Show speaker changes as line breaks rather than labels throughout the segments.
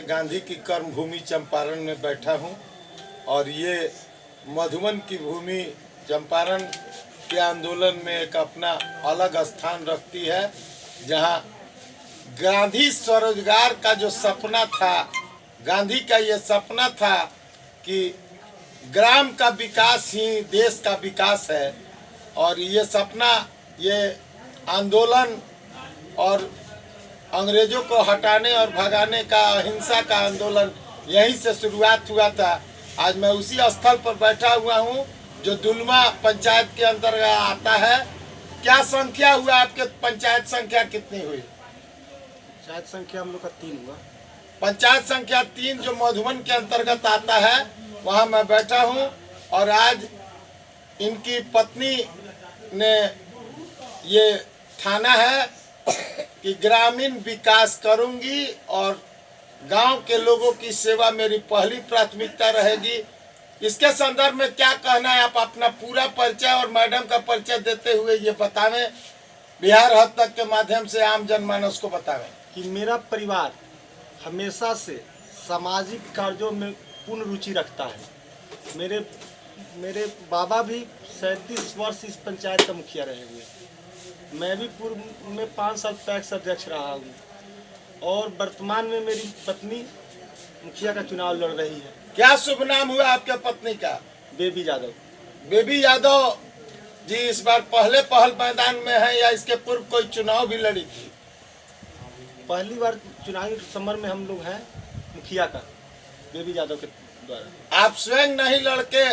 गांधी की कर्मभूमि चंपारण में बैठा हूं और ये मधुबन की भूमि चंपारण के आंदोलन में एक अपना अलग स्थान रखती है, जहां गांधी स्वरोजगार का जो सपना था, गांधी का ये सपना था कि ग्राम का विकास ही देश का विकास है। और ये सपना, ये आंदोलन और अंग्रेजों को हटाने और भगाने का अहिंसा का आंदोलन यहीं से शुरुआत हुआ था। आज मैं उसी स्थल पर बैठा हुआ हूँ जो दुलमा पंचायत के अंतर्गत आता है। क्या संख्या हुआ आपके? पंचायत संख्या कितनी हुई?
पंचायत संख्या हम लोग का 3 हुआ।
पंचायत संख्या 3 जो मधुबन के अंतर्गत आता है, वहाँ मैं बैठा हूँ। और आज इनकी पत्नी ने ये ठाना है कि ग्रामीण विकास करूंगी और गांव के लोगों की सेवा मेरी पहली प्राथमिकता रहेगी। इसके संदर्भ में क्या कहना है? आप अपना पूरा परिचय और मैडम का परिचय देते हुए ये बतावें, बिहार हद तक के माध्यम से आम जनमानस को बतावें
कि मेरा परिवार हमेशा से सामाजिक कार्यों में पूर्ण रुचि रखता है। मेरे बाबा भी 37 वर्ष इस पंचायत का मुखिया रहे हुए। मैं भी पूर्व में 5 साल पैक्स अध्यक्ष रहा हूँ और वर्तमान में मेरी पत्नी मुखिया का चुनाव लड़ रही है।
क्या शुभ नाम हुआ आपके पत्नी का?
बेबी यादव।
बेबी यादव जी इस बार पहल मैदान में है या इसके पूर्व कोई चुनाव भी लड़ी थी?
पहली बार चुनावी समर में हम लोग हैं मुखिया का, बेबी यादव के द्वारा।
आप स्वयं नहीं लड़के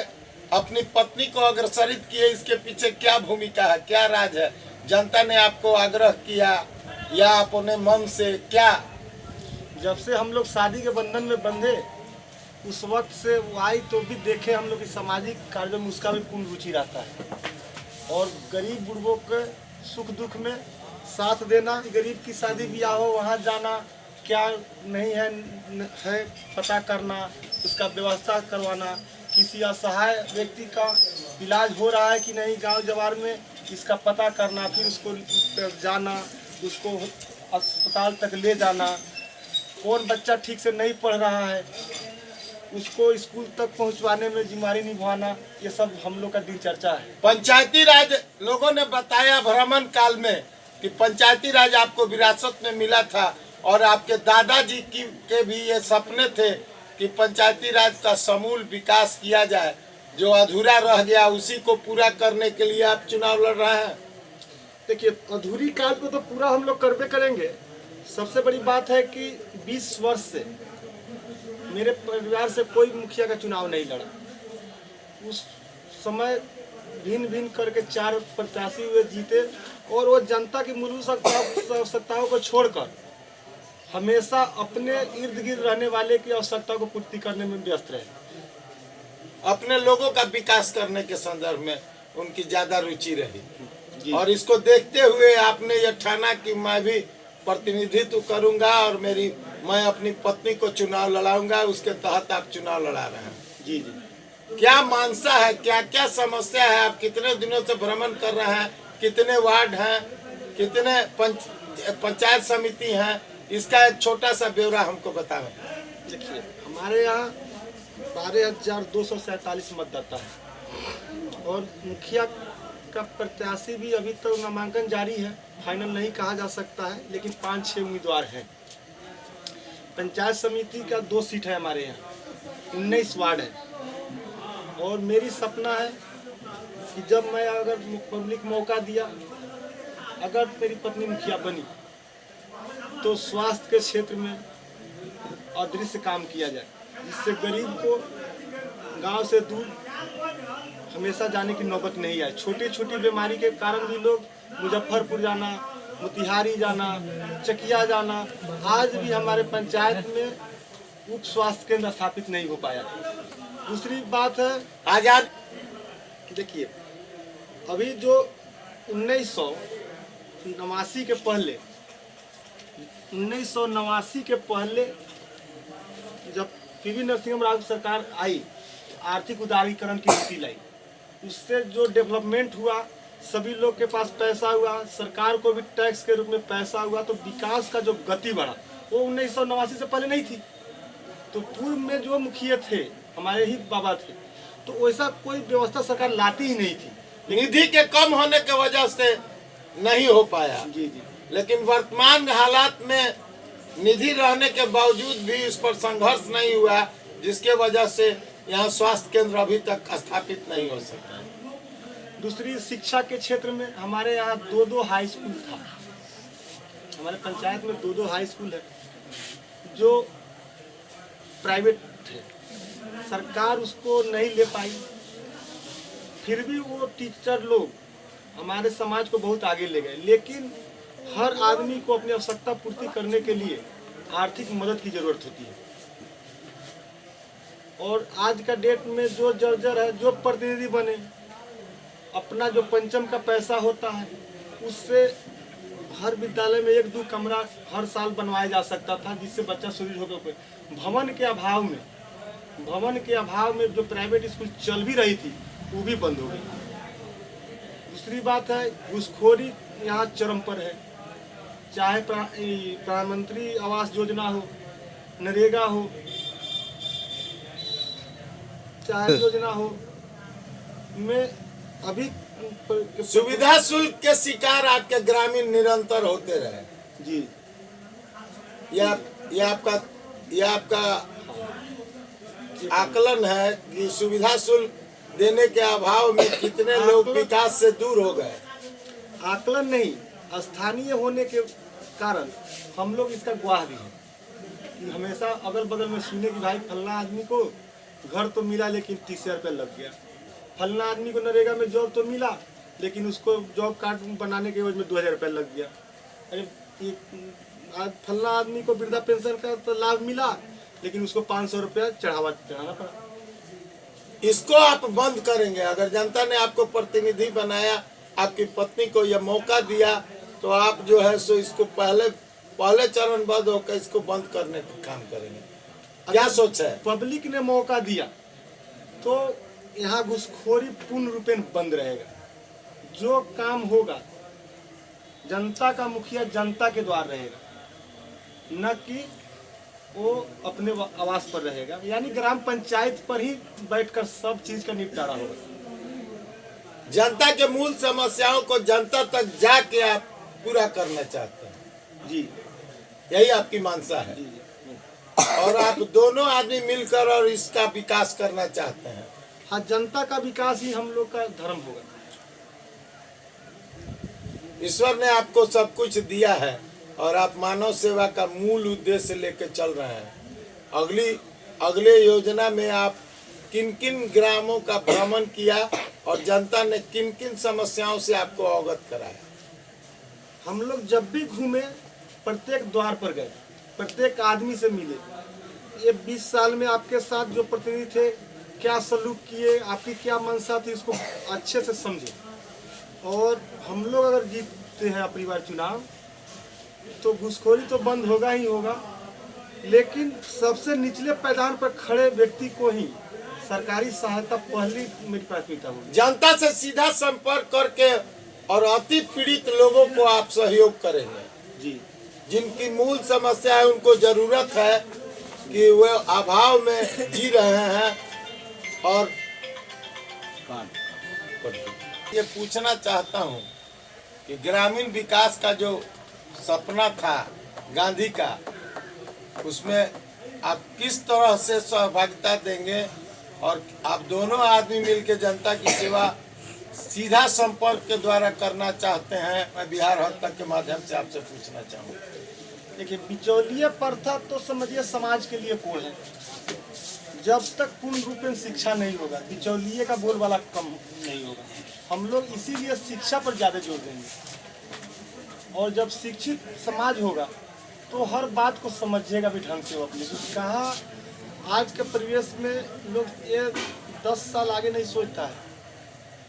अपनी पत्नी को अग्रसरित किए, इसके पीछे क्या भूमिका है, क्या राज है? जनता ने आपको आग्रह किया या अपने मन से क्या?
जब से हम लोग शादी के बंधन में बंधे उस वक्त से वो आई तो भी देखे हम लोग की सामाजिक कार्यों में उसका भी पूर्ण रुचि रहता है और गरीब बुढ़बों के सुख दुख में साथ देना, गरीब की शादी ब्याह हो वहाँ जाना, क्या नहीं है पता करना, उसका व्यवस्था करवाना, किसी असहाय व्यक्ति का इलाज हो रहा है कि नहीं गांव जवार में, इसका पता करना, फिर उसको जाना, उसको अस्पताल तक ले जाना, कौन बच्चा ठीक से नहीं पढ़ रहा है उसको स्कूल तक पहुंचवाने में जिम्मेदारी निभाना, ये सब हम लोग का दिनचर्या है।
पंचायती राज लोगों ने बताया भ्रमण काल में कि पंचायती राज आपको विरासत में मिला था और आपके दादाजी के भी ये सपने थे कि पंचायती राज का समूल विकास किया जाए। जो अधूरा रह गया उसी को पूरा करने के लिए आप चुनाव लड़ रहे हैं।
देखिए, अधूरी कार्य को तो पूरा हम लोग करबे करेंगे। सबसे बड़ी बात है कि 20 वर्ष से मेरे परिवार से कोई मुखिया का चुनाव नहीं लड़ा। उस समय भिन्न भिन्न करके 4 प्रत्याशी हुए, जीते और वो जनता की मूलभूत आवश्यकताओं को छोड़कर हमेशा अपने इर्द गिर्द रहने वाले की आवश्यकताओं को पूर्ति करने में व्यस्त रहे।
अपने लोगों का विकास करने के संदर्भ में उनकी ज्यादा रुचि रही और इसको देखते हुए आपने ये ठाना कि मैं भी प्रतिनिधित्व करूंगा और मैं अपनी पत्नी को चुनाव लड़ाऊंगा। उसके तहत आप चुनाव लड़ा रहे हैं।
जी जी।
क्या मानसा है, क्या क्या समस्या है? आप कितने दिनों से भ्रमण कर रहे हैं? कितने वार्ड हैं, कितने पंचायत समिति हैं? इसका एक छोटा सा ब्यौरा हमको बताएं।
देखिए, हमारे यहाँ 12,247 मतदाता है और मुखिया का प्रत्याशी भी अभी तक नामांकन जारी है, फाइनल नहीं कहा जा सकता है, लेकिन 5-6 उम्मीदवार हैं। पंचायत समिति का 2 सीट है हमारे यहाँ, 19 वार्ड है और मेरी सपना है कि जब मैं अगर पब्लिक मौका दिया, अगर मेरी पत्नी मुखिया बनी तो स्वास्थ्य के क्षेत्र में अदृश्य काम किया जाए, जिससे गरीब को गांव से दूर हमेशा जाने की नौबत नहीं आए। छोटी छोटी बीमारी के कारण भी लोग मुजफ्फरपुर जाना, मोतिहारी जाना, चकिया जाना, आज भी हमारे पंचायत में उप स्वास्थ्य केंद्र स्थापित नहीं हो पाया। दूसरी बात है
आजाद।
देखिए, अभी जो 1989 के पहले जब पीवी नरसिंह राव सरकार आई, आर्थिक उदारीकरण की नीति लाई, उससे जो डेवलपमेंट हुआ, सभी लोग के पास पैसा हुआ, सरकार को भी टैक्स के रूप में पैसा हुआ, तो विकास का जो गति बढ़ा वो 1989 से पहले नहीं थी। तो पूर्व में जो मुखिया थे हमारे ही बाबा थे, तो वैसा कोई व्यवस्था सरकार लाती ही नहीं थी।
निधि के कम होने की वजह से नहीं हो पाया।
जी जी।
लेकिन वर्तमान हालात में निधि रहने के बावजूद भी इस पर संघर्ष नहीं हुआ, जिसके वजह से यहाँ स्वास्थ्य केंद्र अभी तक स्थापित नहीं हो सका।
दूसरी, शिक्षा के क्षेत्र में हमारे यहाँ 2-2 हाई स्कूल था। हमारे पंचायत में 2-2 हाई स्कूल है जो प्राइवेट थे, सरकार उसको नहीं ले पाई। फिर भी वो टीचर लोग हमारे समाज को बहुत आगे ले गए। लेकिन हर आदमी को अपनी आवश्यकता पूर्ति करने के लिए आर्थिक मदद की जरूरत होती है, और आज का डेट में जो जर्जर है, जो प्रतिनिधि बने, अपना जो पंचम का पैसा होता है उससे हर विद्यालय में 1-2 कमरा हर साल बनवाया जा सकता था, जिससे बच्चा सुरक्षित होकर। भवन के अभाव में जो प्राइवेट स्कूल चल भी रही थी वो भी बंद हो गई। दूसरी बात है, घूसखोरी यहाँ चरम पर है। चाहे प्रधानमंत्री आवास योजना हो, नरेगा हो, चाहे योजना हो, में अभी
सुविधा शुल्क के शिकार आपके ग्रामीण निरंतर होते रहे।
जी।
यह आपका आकलन है कि सुविधा शुल्क देने के अभाव में कितने लोग विकास से दूर हो गए।
आकलन नहीं, स्थानीय होने के कारण हम लोग इसका गवाह भी हैं कि हमेशा अगल बगल में सुने कि भाई फलना आदमी को घर तो मिला लेकिन 30,000 रुपया लग गया, फलना आदमी को नरेगा में जॉब तो मिला लेकिन उसको जॉब कार्ड बनाने के एवज में 2,000 रुपया लग गया। अरे आज फलना आदमी को वृद्धा पेंशन का तो लाभ मिला लेकिन उसको 500 रुपया चढ़ाना पड़ा।
इसको आप बंद करेंगे? अगर जनता ने आपको प्रतिनिधि बनाया, आपकी पत्नी को यह मौका दिया, तो आप जो है सो इसको पहले चरणबद्ध होकर इसको बंद करने का काम करेंगे। क्या सोच है?
पब्लिक ने मौका दिया तो यहाँ घूसखोरी पूर्ण रूपेण बंद रहेगा। जो काम होगा जनता का मुखिया जनता के द्वार रहेगा, न कि वो अपने आवास पर रहेगा। यानी ग्राम पंचायत पर ही बैठकर सब चीज का निपटारा होगा।
जनता के मूल समस्याओं को जनता तक जाके आप पूरा करना चाहते हैं।
जी,
यही आपकी मानसा है।
जी,
और आप दोनों आदमी मिलकर और इसका विकास करना चाहते हैं।
हाँ, जनता का विकास ही हम लोग का धर्म होगा।
ईश्वर ने आपको सब कुछ दिया है और आप मानव सेवा का मूल उद्देश्य लेकर चल रहे हैं। अगले योजना में आप किन किन ग्रामों का भ्रमण किया और जनता ने किन किन समस्याओं से आपको अवगत कराया?
हम लोग जब भी घूमे प्रत्येक द्वार पर गए, प्रत्येक आदमी से मिले। ये 20 साल में आपके साथ जो प्रतिनिधि थे क्या सलूक किए, आपकी क्या मंशा थी, इसको अच्छे से समझे। और हम लोग अगर जीतते हैं अपनी बार चुनाव तो घूसखोरी तो बंद होगा ही होगा, लेकिन सबसे निचले पैदान पर खड़े व्यक्ति को ही सरकारी सहायता पहली मेरी प्राथमिकता होगी।
जनता से सीधा संपर्क करके और अति पीड़ित लोगों को आप सहयोग करेंगे।
जी,
जिनकी मूल समस्या है, उनको जरूरत है कि वे अभाव में जी रहे हैं। और ये पूछना चाहता हूँ कि ग्रामीण विकास का जो सपना था गांधी का, उसमें आप किस तरह से सहभागिता देंगे? और आप दोनों आदमी मिलकर जनता की सेवा सीधा संपर्क के द्वारा करना चाहते हैं। मैं बिहार हद तक के माध्यम से आपसे पूछना चाहूँगा।
देखिए, बिचौलिया प्रथा तो समझिए समाज के लिए कोड़ है। जब तक पूर्ण रूप में शिक्षा नहीं होगा, बिचौलिए का बोलबाला कम नहीं होगा। हम लोग इसीलिए शिक्षा पर ज़्यादा जोर देंगे। और जब शिक्षित समाज होगा तो हर बात को समझेगा भी ढंग से। वो अपने कहा आज के परिवेश में लोग ये 10 साल आगे नहीं सोचता है,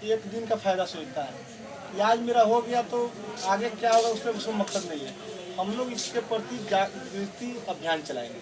एक दिन का फायदा सोचता है। आज मेरा हो गया तो आगे क्या होगा उसमें मकसद नहीं है। हम लोग इसके प्रति जागृति अभियान चलाएंगे।